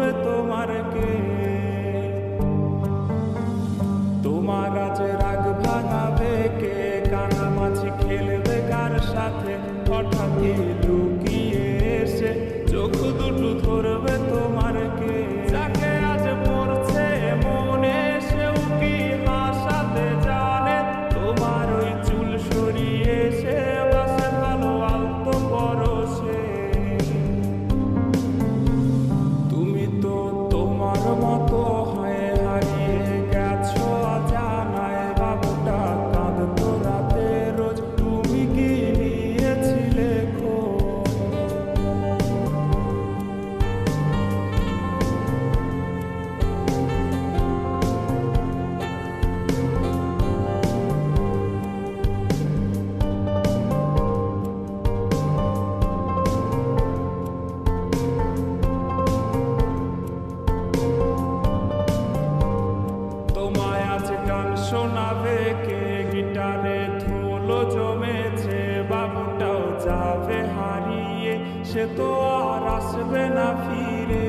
খুঁজবে তোমার কে? তোমার আজ রাগ ভাঙাবে কে? কানামাছি খেলবে কার সাথে? হঠাৎ লুকিয়ে এসে চোখ দুটো ধরবে তোমার কে? যাকে আজ পড়ছে মনে সেও কি হাসাতে জানে? তোমার ওই চুল সরিয়ে সে বাসে ভালো আলতো পরশে। তুমি তো তোমার মতো হয়ে হারিয়ে গেছো অজানায়। বাবুটা কাঁদতো রাতে রোজ, তুমি কি নিয়েছিলে খোঁজ? তোমায় আজ গান শোনাবে কে? গিটারে ধুলো জমেছে, বাবুটাও যাবে হারিয়ে, সে তো আর আসবে না ফিরে।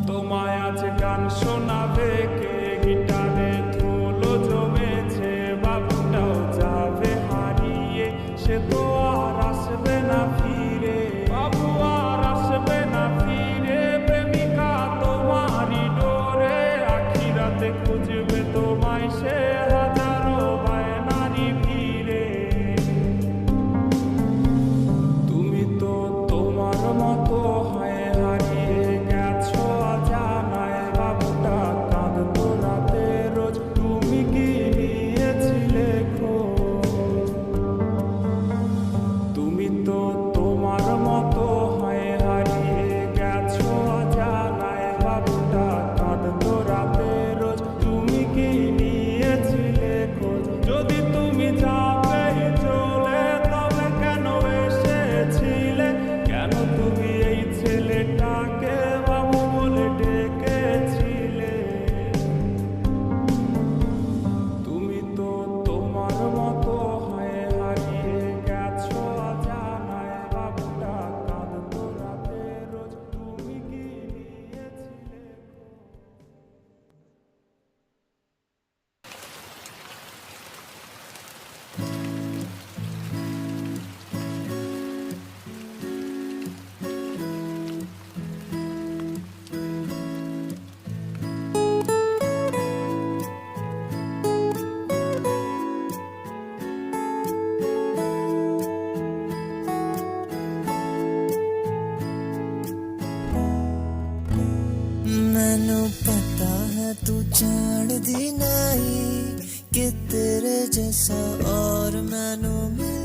তোমায় আজ গান শোনাবে কে? গিটারে ধুলো জমেছে, বাবুটাও যাবে হারিয়ে, সে তো আর আসবে না ফিরে। বাবু আর আসবে না ফিরে, প্রেমিকা তোমারই ডোরে আখিরাতে খুঁজবে তোমায় সে হাজারো বায়নারি ভিড়ে। তুমি তো তোমার মতো হয়ে হারিয়ে গেছো অজানায়। বাবুটা কাঁদতো রাতে রোজ, তুমি কি নিয়েছিলে খোঁজ? তুমি তো তোমার মতো হয়ে হারিয়ে গেছো অজানায়। বাবুটা কাঁদতো রাতে রোজ, তুমি কি নিয়েছিলে খোঁজ? যদি তুমি যাবে চলে তবে কেন এসেছিলে? কেন তুমি এই ছেলেটাকে বাবু বলে ডেকেছিলে? তুমি তো তোমার মতো হয়ে হারিয়ে গেছো অজানায়। বাবুটা কাঁদতো রাতে রোজ, তুমি কি নিয়েছিলে খোঁজ? मैनू पता है तू जान दी नहीं कि तेरे जैसा और मैनू मिल